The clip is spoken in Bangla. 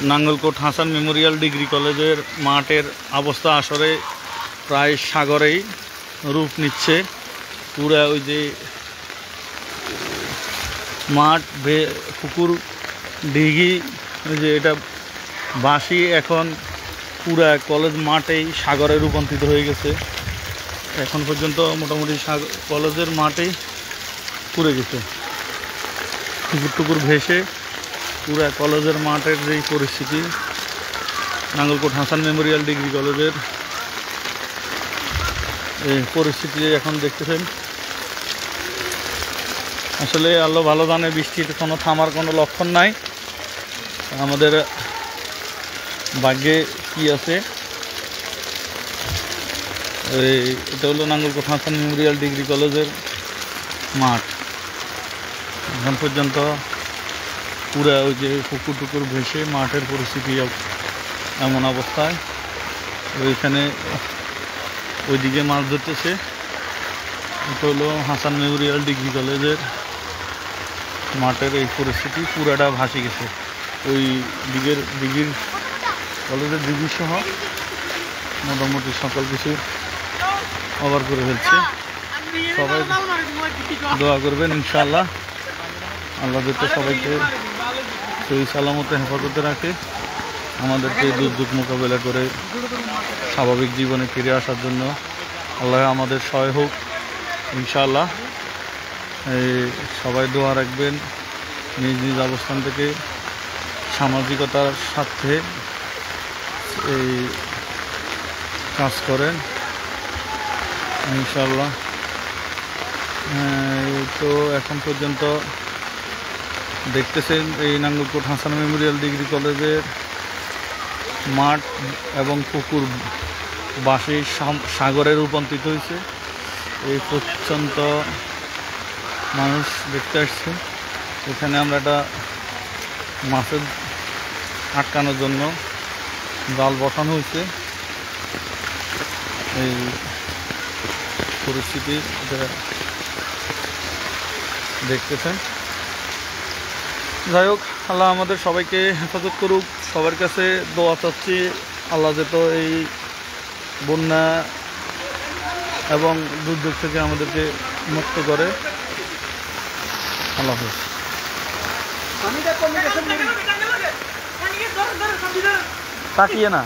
নাঙ্গলকোট হাসান মেমোরিয়াল ডিগ্রি কলেজের মাঠের অবস্থা আসলে প্রায় সাগরেই রূপ নিচ্ছে। পুরা ওই যে মাঠ পুকুর দিঘি ওই যে এটা বাঁশি এখন পুরা কলেজ মাঠেই সাগরে রূপান্তরিত হয়ে গেছে। এখন পর্যন্ত মোটামুটি কলেজের মাঠেই পুড়ে গেছে, পুকুর টুকুর ভেসে পুরা কলেজের মাঠের যেই পরিস্থিতি। নাঙ্গলকোট হাসান মেমোরিয়াল ডিগ্রি কলেজের এই পরিস্থিতি এখন দেখতেছেন। আসলে আল্লাহ ভালো জানে, বৃষ্টির কোনো থামার কোনো লক্ষণ নাই। আমাদের ভাগ্যে কি আছে। এটা হলো নাঙ্গলকোট হাসান মেমোরিয়াল ডিগ্রি কলেজের মাঠ। এখন পর্যন্ত পুরা ওই যে পুকুর টুকুর ভেসে মাঠের পরিস্থিতি এমন অবস্থায়। ওইখানে ওইদিকে মাছ ধরতেছে। এটা হলো হাসান মেমোরিয়াল ডিগ্রি কলেজের মাঠের এই পরিস্থিতি, পুরাটা ভাসে গেছে। ওই দিঘির কলেজের দিঘি সহ মোটামুটি সকল কিছু কভার করে ফেলছে। সবাই দোয়া করবেন ইনশাআল্লাহ, আল্লাহ যাতে সবাইকে সেই সালামতে হেফাজতে রাখে, আমাদেরকে দুর্যোগ মোকাবেলা করে স্বাভাবিক জীবনে ফিরে আসার জন্য আল্লাহ আমাদের সহায় হোক ইনশাআল্লাহ। সবাই দোয়া রাখবেন, নিজ নিজ অবস্থান থেকে সামাজিকতার সাথে এই কাজ করেন ইনশাআল্লাহ। তো এখন পর্যন্ত দেখতেছেন এই নাঙ্গলকোট হাসান মেমোরিয়াল ডিগ্রি কলেজের মাঠ এবং পুকুর বাঁশি সাগরে রূপান্তরিত হয়েছে। এই পর্যন্ত মানুষ দেখতে আসছে। এখানে আমরা একটা মাছের আটকানোর জন্য জাল বসানো হয়েছে। এই পরিস্থিতি দেখতেছেন। যাই হোক, আল্লাহ আমাদের সবাইকে হেফাজত করুক। সবার কাছে দোয়া চাচ্ছি, আল্লাহ যেত এই বন্যা এবং দুর্যোগ থেকে আমাদেরকে মুক্ত করে। আল্লাহ হাফেজ। তাকিয়ে না।